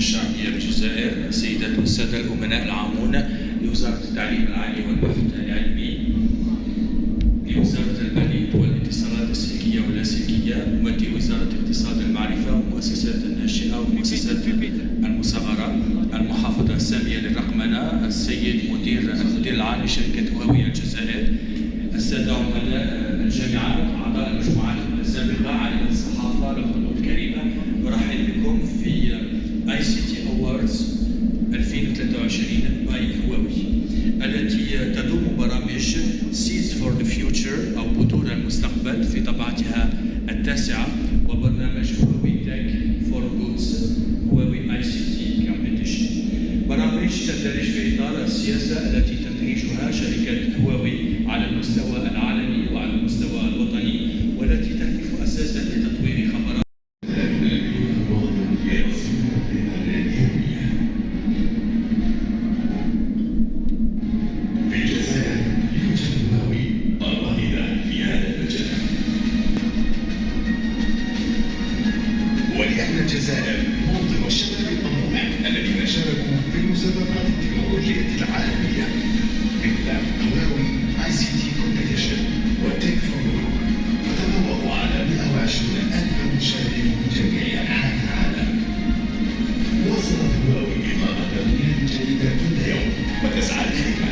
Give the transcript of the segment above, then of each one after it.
الشعبية بالجزائر، السيدات والسادة الأمناء العامون لوزارة التعليم العالي والبحث العلمي، لوزارة البريد والاتصالات السلكية واللاسلكية، ممثل وزارة اقتصاد المعرفة والمؤسسات الناشئة والمؤسسات المصغرة، المحافظة السامية للرقمنة، السيد المدير العام لشركة هواوي الجزائر، السادة عملاء الجامعات، أعضاء المجموعات السابقة، عائلة الصحافة، الحضور الكريمة، أرحب بكم في ICT Awards 2023 باي هواوي التي تضم برامج Seeds for the Future أو بذور المستقبل في طبعتها التاسعة، وبرنامج هواوي Tech for Goods هواوي ICT Competition، برامج تندرج في إطار السياسة التي تنتهجها شركة هواوي على المستوى العالمي وعلى المستوى الوطني، والتي تهدف أساساً لتطوير خبرات ولأن الجزائر موطن الشباب الطموح الذين شاركوا في المسابقات التكنولوجية العالمية مثل هواوي ICT Competition وتك فور جود، وتفوقوا على 120,000 مشارك من جميع أنحاء العالم. وصلت هواوي إطلاق تقنيات جديدة كل يوم، وتسعى دائما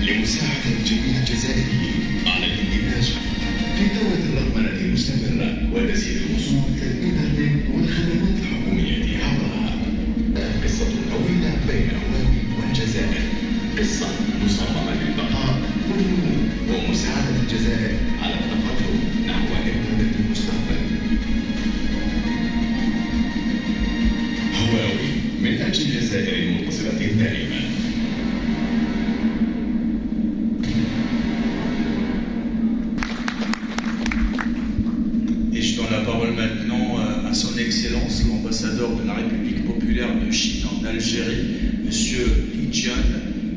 لمساعدة جميع الجزائريين على الاندماج في ثورة الرقمنة المستمرة وتسهيل الوصول إلى الإنترنت والخدمات الحكومية عبرها. قصة طويلة بين هواوي والجزائر، قصة مصممة للبقاء والنمو ومساعدة الجزائر على التقدم نحو إنترنت المستقبل. هواوي من أجل الجزائر المنتصرة دائما. Et je donne la parole maintenant à son Excellence, l'ambassadeur de la République populaire de Chine en Algérie, Monsieur Li Jian,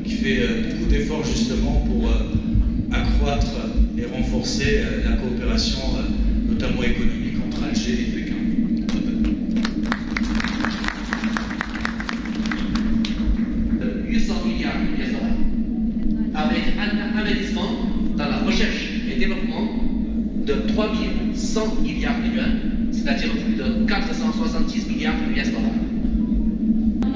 qui fait beaucoup d'efforts justement pour accroître et renforcer la coopération, notamment économique, entre Alger et Pékin. Avec un investissement dans la recherche et développement de 3100 milliards de yuan, c'est-à-dire plus de 466 milliards de US dollars.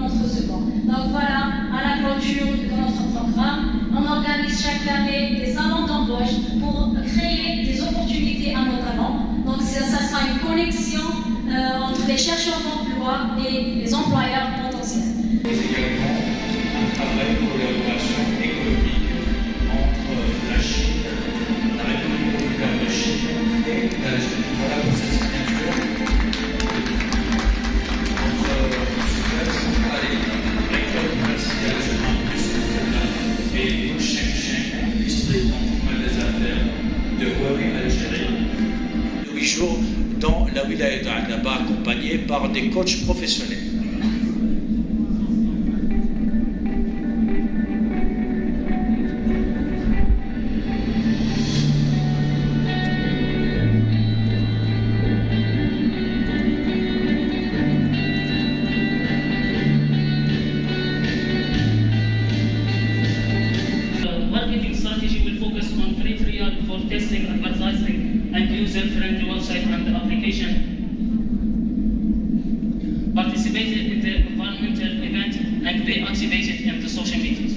Notre second. Donc voilà, à la clôture de notre programme, on organise chaque année des salons d'embauche pour créer des opportunités à nos talents. Donc ça sera une connexion entre les chercheurs d'emploi et les employeurs potentiels. Mais également un travail de collaboration économique entre la Chine, la République populaire de Chine et l'Algérie. Voilà pour cette signature entre le central et le recteur de l'université algérienne et Liu Shengsheng, vice-président commun des affaires de Huawei Algérie. 8 jours dans la wilaya d'Annaba, accompagné par des coachs professionnels. Marketing strategy will focus on free trial for testing, advertising, and user-friendly website and application. Participated in the environmental event and be activated in the social media.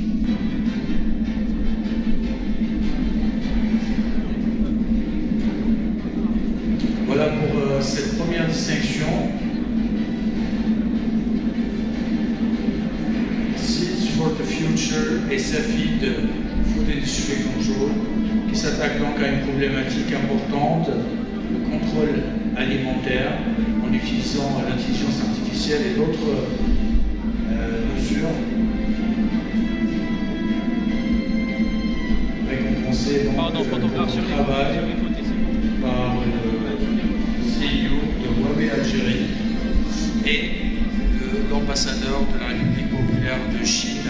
Voilà pour cette première distinction. Seeds for the Future et SAFI de Food Industry Control, qui s'attaque donc à une problématique importante, le contrôle alimentaire, en utilisant l'intelligence artificielle et d'autres mesures récompensées donc le travail par le CEO de Huawei Algérie et l'ambassadeur de la République populaire de Chine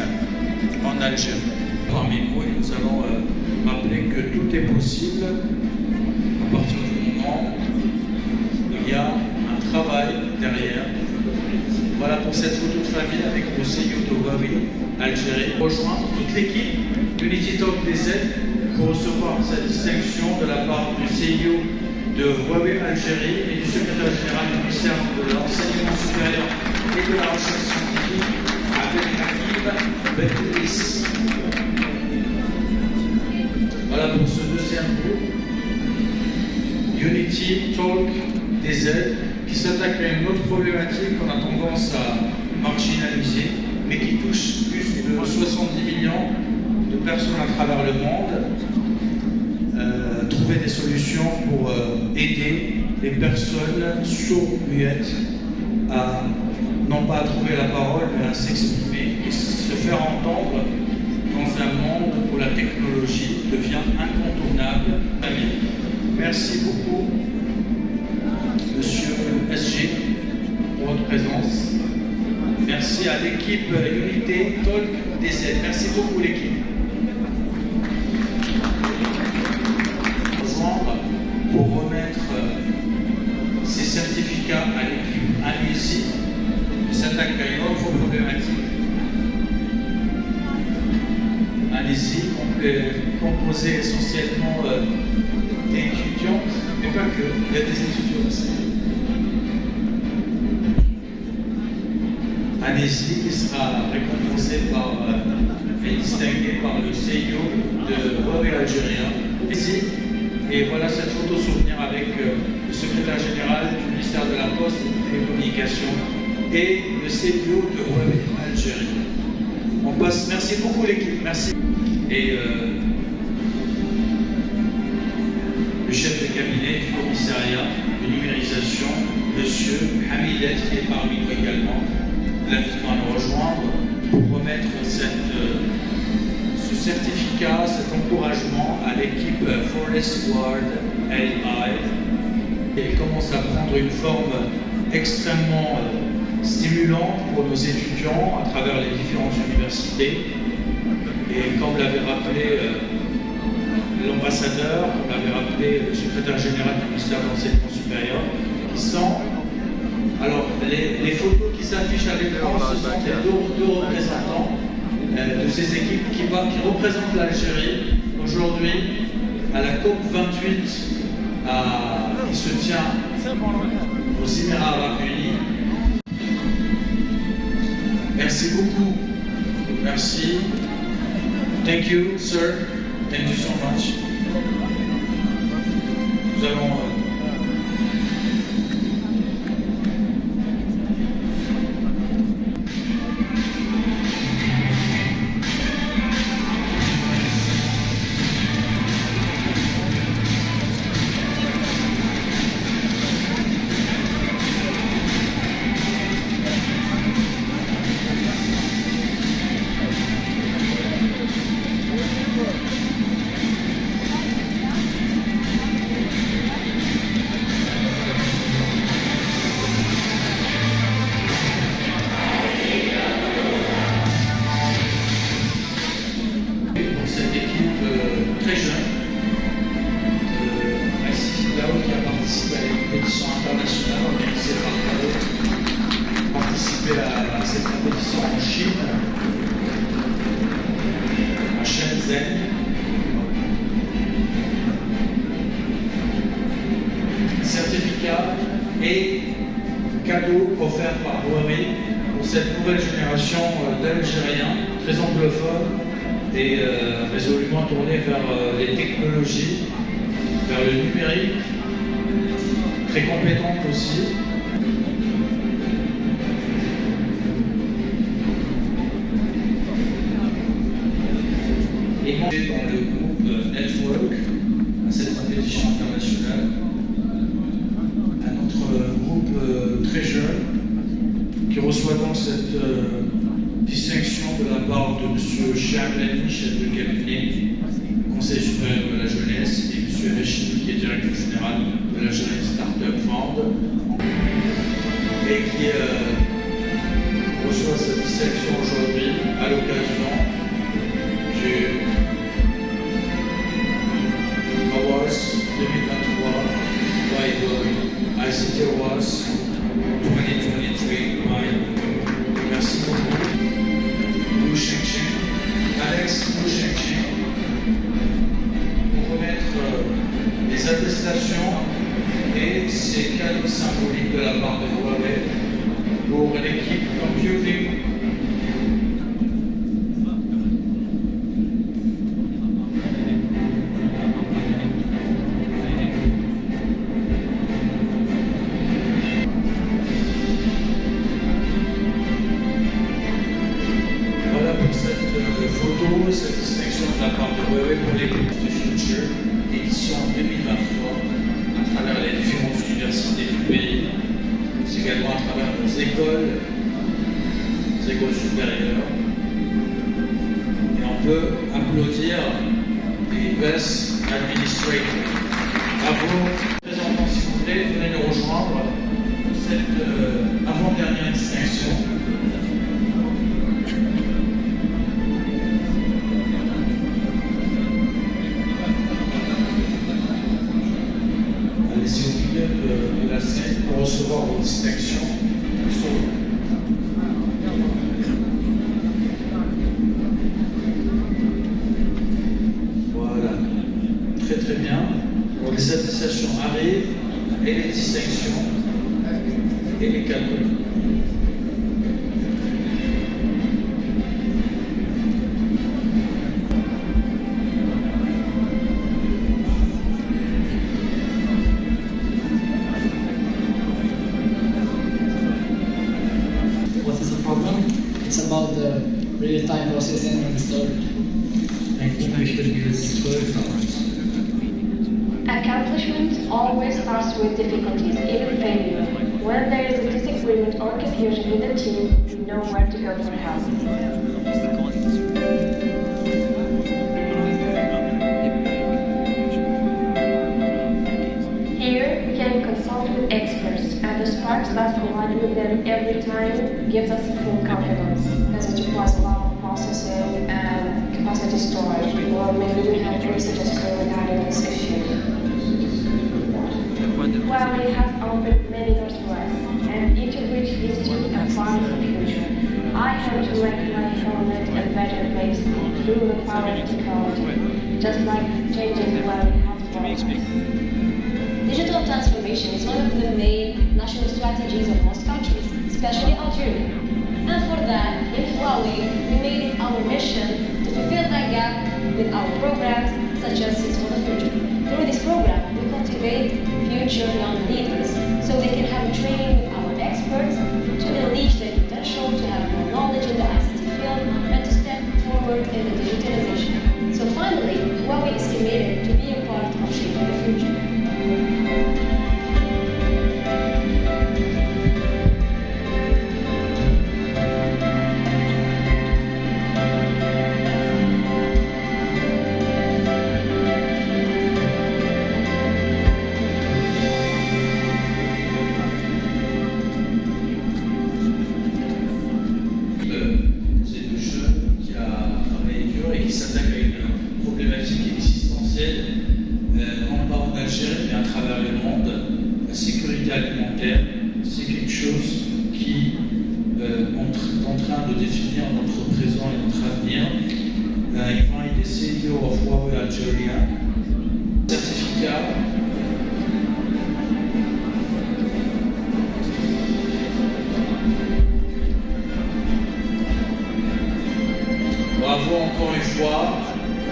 en Algérie. Parmi nous, et nous allons rappeler que tout est possible à partir du moment où il y a un travail derrière Voilà pour cette photo de famille avec le CEO de Huawei Algérie. Rejoindre toute l'équipe Unity Talk DZ pour recevoir cette distinction de la part du CEO de Huawei Algérie et du secrétaire général du ministère de l'Enseignement supérieur et de la Recherche scientifique, Abdelhakim Benouris. Voilà pour ce deuxième groupe, Unity Talk DZ, qui s'attaque à une autre problématique qu'on a tendance à marginaliser, mais qui touche plus de 70 millions de personnes à travers le monde. Trouver des solutions pour aider les personnes sourdes-muettes à, non pas à trouver la parole, mais à s'exprimer et se faire entendre dans un monde où la technologie devient incontournable. Merci beaucoup, Monsieur SG, pour votre présence. Merci à l'équipe Unity Talk DZ. Merci beaucoup, l'équipe. Pour remettre ces certificats à l'équipe Allez-y, qui s'attaque à une autre problématique. Allez-y, composé essentiellement d'étudiants, mais pas que, il y a des étudiants aussi. Allez-y, qui sera récompensé par et distingué par le CEO de Huawei algérien. Allez-y. Et voilà cette photo souvenir avec le secrétaire général du ministère de la Poste et des Communications et le CEO de Huawei Algérie. On passe, merci beaucoup l'équipe, merci. Et le chef de cabinet du commissariat de numérisation, Monsieur Hamidet, qui est parmi nous également, l'invitant à nous rejoindre pour remettre ce certificat, cet encouragement à l'équipe Forest Guard AI. Elle commence à prendre une forme extrêmement stimulante pour nos étudiants à travers les différentes universités. Et comme l'avait rappelé l'ambassadeur, comme l'avait rappelé le secrétaire général du ministère de l'Enseignement supérieur, qui sont... Alors, les photos qui s'affichent à l'écran, ce sont les deux représentants de ces équipes qui représentent l'Algérie aujourd'hui à la COP 28 qui se tient aux Émirats Arabes Unis. Merci beaucoup. Merci. Thank you, sir. Thank you so much. Nous allons... à cette compétition en Chine, à Shenzhen. Certificat et cadeau offert par Huawei pour cette nouvelle génération d'Algériens très anglophones et résolument tournés vers les technologies, vers le numérique, très compétentes aussi. Et dans le groupe Network à cette compétition internationale, à notre groupe très jeune qui reçoit donc cette distinction de la part de M. Chiablani, chef de cabinet, Conseil supérieur de la jeunesse, et M. Rechid, qui est directeur général de l'Algérie Startup Fund, et qui reçoit cette distinction aujourd'hui à l'occasion du Awards 2023 by the ICT Awards 2023 by félicitations et ces cadeaux symboliques de la part de Huawei pour l'équipe Computing. Voilà pour cette photo, cette distinction de la part de Huawei pour l'équipe de Future, édition 2023, à travers les différentes universités du pays, mais également à travers nos écoles supérieures. Et on peut applaudir les best administrators. Bravo. Présentement, s'il vous plaît, venez nous rejoindre pour cette avant-dernière distinction. Allez-y au milieu de la scène pour recevoir vos distinctions. Voilà, très très bien. Donc les attestations arrivent et les distinctions et les cadeaux. What is the problem? It's about the real-time processing and storage. Accomplishment always starts with difficulties, even failure. When there is a disagreement or confusion with the team, you know where to go for help. Here, we can consult with experts, and the sparks that provide with them every time gives us full confidence, as it requires a lot of processing and capacity storage, or maybe we have any suggestion regarding this issue. Well, it has opened many doors for us, and each of which leads to a promising future. I hope to make my environment a better place through the power of technology, just like changing the way we have to. Digital transformation is one of the main national strategies of most countries, especially Algeria. And for that, in Huawei, we made it our mission to fulfill that gap with our programs such as Seeds for the Future. Through this program, we cultivate future young leaders so they can have a training with our experts to unleash their potential, to have more knowledge in the ICT field, and to step forward in the digitalization. So finally, Huawei is committed to be a part of shaping the future. Ces deux jeunes qui a travaillé dur et qui s'attaquent à une problématique existentielle, non pas en Algérie mais à travers le monde. La sécurité alimentaire, c'est quelque chose qui est en train de définir notre présent et notre avenir. Yvan, il est CEO of Huawei Algeria. Certificat. Bravo encore une fois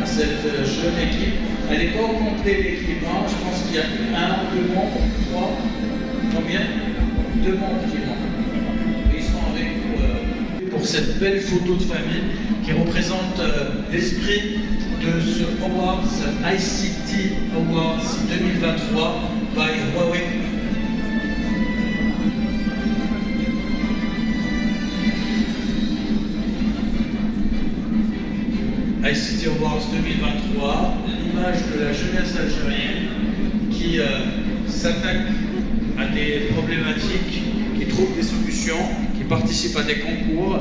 à cette jeune équipe. Elle n'est pas au complet l'équipe, hein. Je pense qu'il y a 1, 2 membres, 3, combien 2 membres qui manquent. Et ils sont avec nous pour cette belle photo de famille qui représente l'esprit de ce Awards, ICT Awards 2023 by Huawei. ICT Awards 2023, l'image de la jeunesse algérienne qui s'attaque à des problématiques, qui trouve des solutions, qui participe à des concours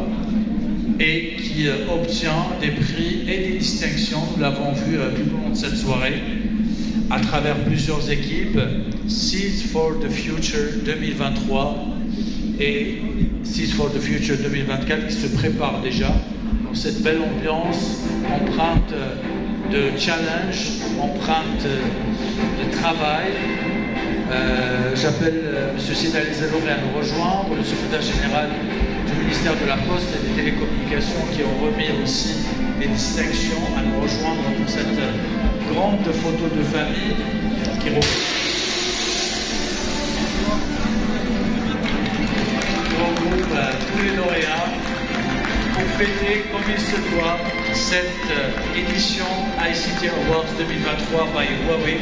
et qui obtient des prix et des distinctions. Nous l'avons vu tout au long de cette soirée à travers plusieurs équipes. Seeds for the Future 2023 et Seeds for the Future 2024 qui se préparent déjà. Donc cette belle ambiance empreinte de challenge, empreinte de travail. J'appelle M. Sidali Zelouri à nous rejoindre, le secrétaire général du ministère de la Poste et des Télécommunications qui ont remis aussi les distinctions, à nous rejoindre pour cette grande photo de famille qui regroupe tous les lauréats pour fêter comme il se doit cette édition ICT Awards 2023 by Huawei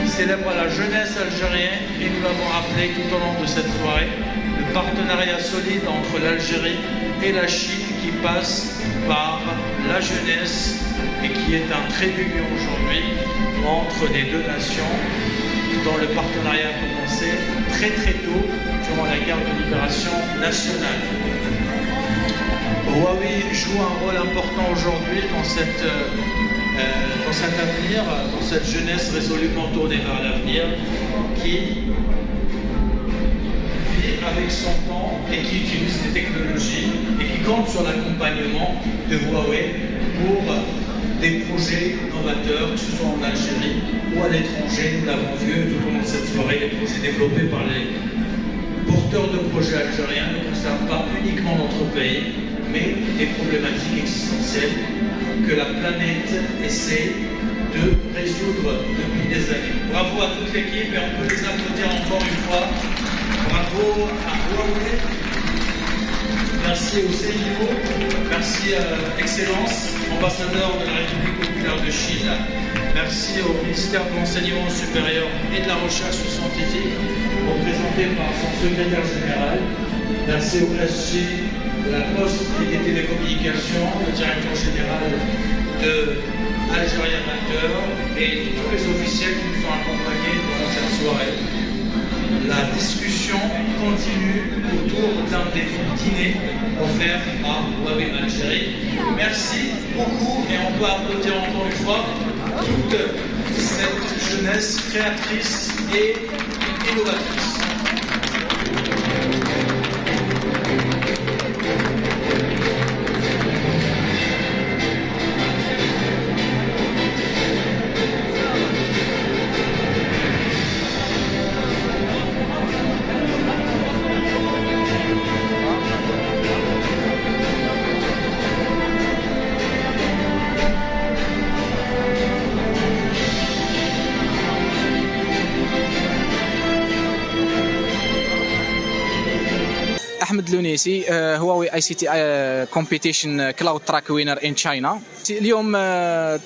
qui célèbre la jeunesse algérienne et nous l'avons rappelé tout au long de cette soirée, le partenariat solide entre l'Algérie et la Chine qui passe par la jeunesse et qui est un trait d'union aujourd'hui entre les deux nations dont le partenariat a commencé très tôt durant la guerre de libération nationale. Huawei joue un rôle important aujourd'hui dans cet avenir, dans cette jeunesse résolument tournée vers l'avenir, qui vit avec son temps et qui utilise les technologies et qui compte sur l'accompagnement de Huawei pour des projets novateurs, que ce soit en Algérie ou à l'étranger. Nous l'avons vu tout au long de cette soirée, les projets développés par les porteurs de projets algériens ne concernent pas uniquement notre pays, mais des problématiques existentielles que la planète essaie de résoudre depuis des années. Bravo à toute l'équipe et on peut les applaudir encore une fois. Bravo à Huawei. Merci au CIO, merci à Excellence, ambassadeur de la République populaire de Chine. Merci au ministère de l'Enseignement supérieur et de la Recherche scientifique, représenté par son secrétaire général. Merci au SG de la Poste et des Télécommunications, le directeur général de Algérie Amateur et tous les officiels qui nous ont accompagnés pendant cette soirée. La discussion continue autour d'un des dîners offerts à Huawei Algérie. Merci beaucoup et on peut applaudir encore une fois toute cette jeunesse créatrice et innovatrice. أحمد لونيسي هواوي اي سي تي كومبيتيشن كلاود تراك وينر ان تشاينا. اليوم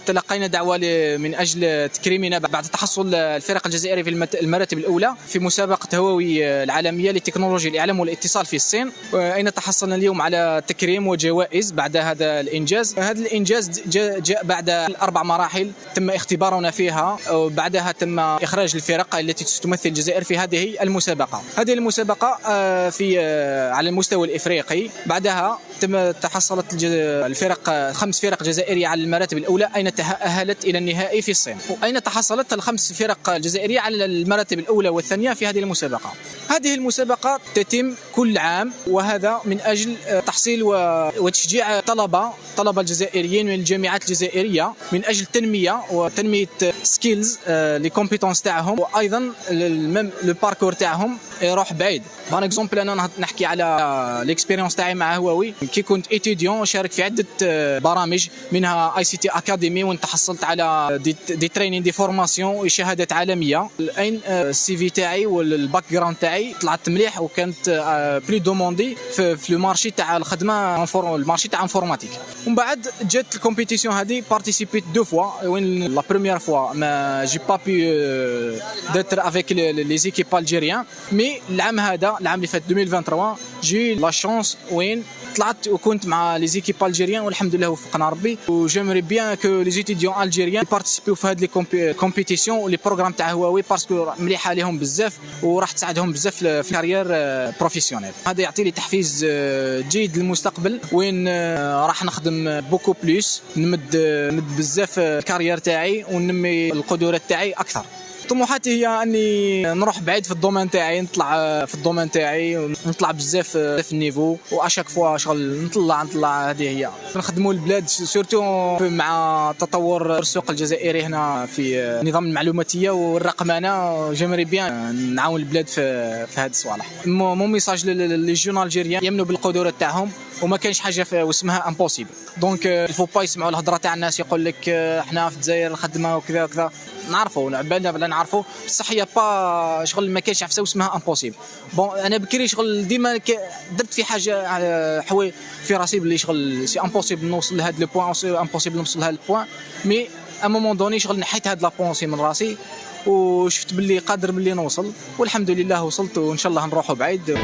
تلقينا دعوة من أجل تكريمنا بعد تحصل الفرق الجزائري في المراتب الأولى في مسابقة هواوي العالمية لتكنولوجيا الإعلام والاتصال في الصين، أين تحصلنا اليوم على تكريم وجوائز بعد هذا الإنجاز. هذا الإنجاز جاء بعد 4 مراحل تم اختبارنا فيها، وبعدها تم إخراج الفرق التي تمثل الجزائر في هذه المسابقة. هذه المسابقة على المستوى الإفريقي. بعدها تحصلت الفرق 5 فرق جزائرية على المراتب الأولى أين تأهلت إلى النهائي في الصين، وأين تحصلت ال5 فرق الجزائرية على المراتب الأولى والثانية في هذه المسابقة. هذه المسابقة تتم كل عام، وهذا من أجل تحصيل وتشجيع طلبة الجزائريين من الجامعات الجزائرية من أجل تنمية سكيلز لي كومبيتونس تاعهم، وأيضا لو باركور تاعهم يروح بعيد. بان اكزومبل انا نحكي على ليكسبيريونس تاعي مع هواوي كي كنت ايتيديون، شارك في عده برامج منها اي سي تي اكاديمي، وين تحصلت على دي ترينين دي فورماسيون وشهادات عالميه. الان السي في تاعي والباك جراوند تاعي طلعت مليح، وكانت بلي دوموندي في لو مارشي تاع الخدمه، المارشي تاع انفورماتيك. ومن بعد جات الكومبيتيسيون هذه بارتيسيبيت 2 فوا، وين لا بروميير فوا ما جي با بي ديتر افيك لي زيكيب الجيريان، مي العام هذا العام اللي فات 2023 جي لا شانس وين طلعت وكنت مع لي زيكيب الجيريان، والحمد لله وفقنا ربي. وجيمري بيان كو لي زيتيديون الجيريان بارتيسيبيو في هاد لي كومبيتيسيون ولي بروغرام تاع هواوي، باسكو مليحه ليهم بزاف وراح تساعدهم بزاف في كارير بروفيسيونيل. هذا يعطي لي تحفيز جيد للمستقبل، وين راح نخدم بوكو بلوس، نمد بزاف الكارير تاعي وننمي القدرات تاعي اكثر. طموحاتي هي اني نروح بعيد في الدومين تاعي، نطلع في الدومين تاعي ونطلع بزاف في النيفو، واشاك فوا شغل نطلع هذه هي. نخدموا البلاد سورتو مع تطور السوق الجزائري هنا في نظام المعلوماتيه والرقمنه. جيمري بيان نعاون البلاد في هذه الصوالح. مون ميساج لي جون الجيريان يامنوا بالقدرات تاعهم وما كاينش حاجه واسمها امبوسيبل. دونك الفو با يسمعوا الهضره تاع الناس يقول لك احنا في الجزائر الخدمه وكذا وكذا، نعرفوا بالنا بلا نعرفوا، بصح هي با شغل ما كاينش عفسه واسمها امبوسيبل. بون انا بكري شغل ديما درت في حاجه حوي في راسي بلي شغل سي امبوسيبل نوصل لهذا لو بوين، سي امبوسيبل نوصل لهذا البوين، مي ا مومون دوني شغل نحيت هاد لا بونسي من راسي وشفت باللي قادر باللي نوصل، والحمد لله وصلت وان شاء الله نروحوا بعيد.